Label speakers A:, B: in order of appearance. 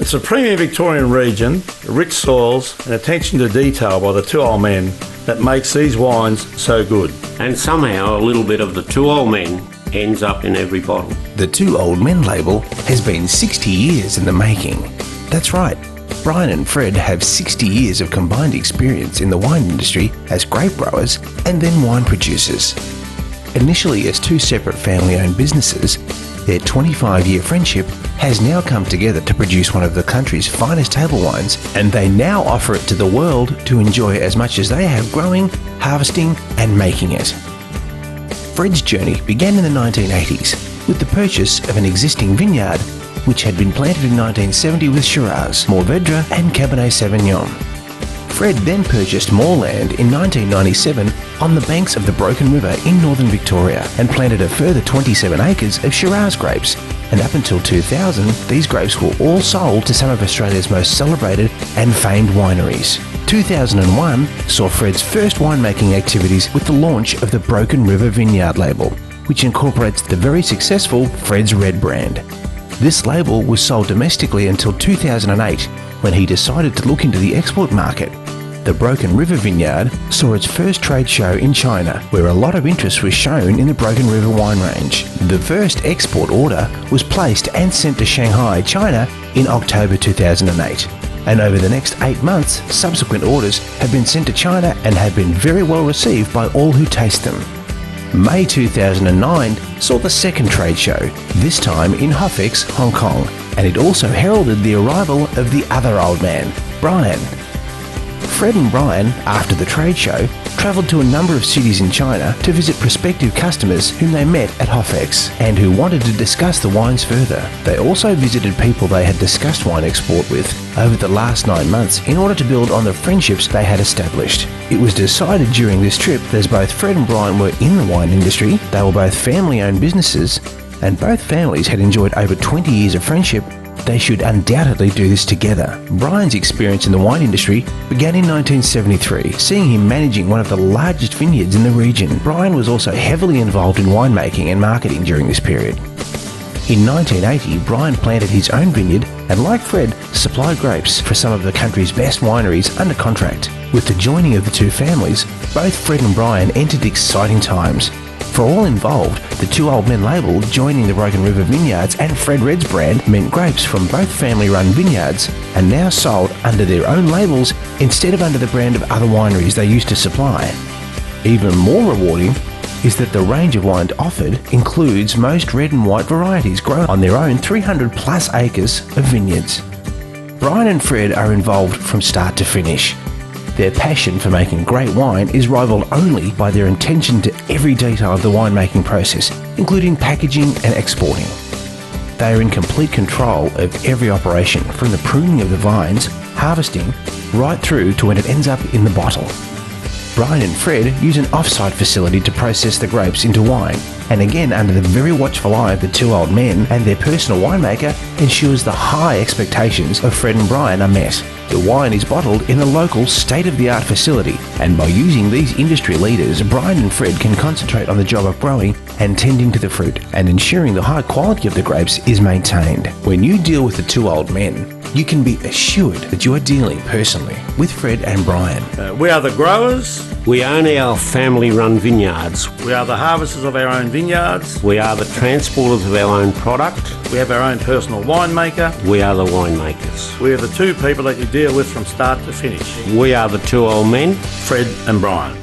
A: It's a premium Victorian region, rich soils and attention to detail by the two old men that makes these wines so good.
B: And somehow a little bit of the two old men ends up in every bottle.
C: The Two Old Men label has been 60 years in the making. That's right, Brian and Fred have 60 years of combined experience in the wine industry as grape growers and then wine producers. Initially as two separate family-owned businesses, their 25-year friendship has now come together to produce one of the country's finest table wines, and they now offer it to the world to enjoy as much as they have growing, harvesting and making it. Fred's journey began in the 1980s with the purchase of an existing vineyard which had been planted in 1970 with Shiraz, Mourvedre and Cabernet Sauvignon. Fred then purchased more land in 1997 on the banks of the Broken River in northern Victoria and planted a further 27 acres of Shiraz grapes, and up until 2000 these grapes were all sold to some of Australia's most celebrated and famed wineries. 2001 saw Fred's first winemaking activities with the launch of the Broken River Vineyard label, which incorporates the very successful Fred's Red brand. This label was sold domestically until 2008 when he decided to look into the export market. The Broken River Vineyard saw its first trade show in China, where a lot of interest was shown in the Broken River wine range. The first export order was placed and sent to Shanghai, China in October 2008. And over the next 8 months, subsequent orders have been sent to China and have been very well received by all who taste them. May 2009 saw the second trade show, this time in Hofex, Hong Kong, and it also heralded the arrival of the other old man, Brian. Fred and Brian, after the trade show, travelled to a number of cities in China to visit prospective customers whom they met at Hofex and who wanted to discuss the wines further. They also visited people they had discussed wine export with over the last 9 months in order to build on the friendships they had established. It was decided during this trip that as both Fred and Brian were in the wine industry, they were both family-owned businesses, and both families had enjoyed over 20 years of friendship, they should undoubtedly do this together. Brian's experience in the wine industry began in 1973, seeing him managing one of the largest vineyards in the region. Brian was also heavily involved in winemaking and marketing during this period. In 1980, Brian planted his own vineyard and, like Fred, supplied grapes for some of the country's best wineries under contract. With the joining of the two families, both Fred and Brian entered exciting times. For all involved, the Two Old Men label joining the Broken River Vineyards and Fred Red's brand meant grapes from both family-run vineyards are now sold under their own labels instead of under the brand of other wineries they used to supply. Even more rewarding is that the range of wines offered includes most red and white varieties grown on their own 300 plus acres of vineyards. Brian and Fred are involved from start to finish. Their passion for making great wine is rivaled only by their attention to every detail of the winemaking process, including packaging and exporting. They are in complete control of every operation, from the pruning of the vines, harvesting, right through to when it ends up in the bottle. Brian and Fred use an off-site facility to process the grapes into wine, and again under the very watchful eye of the two old men and their personal winemaker ensures the high expectations of Fred and Brian are met. The wine is bottled in a local state-of-the-art facility, and by using these industry leaders, Brian and Fred can concentrate on the job of growing and tending to the fruit and ensuring the high quality of the grapes is maintained. When you deal with the two old men, you can be assured that you are dealing personally with Fred and Brian.
A: We are the growers.
B: We own our family-run vineyards.
A: We are the harvesters of our own vineyards.
B: We are the transporters of our own product.
A: We have our own personal winemaker.
B: We are the winemakers.
A: We are the two people that you deal with from start to finish.
B: We are the two old men,
A: Fred and Brian.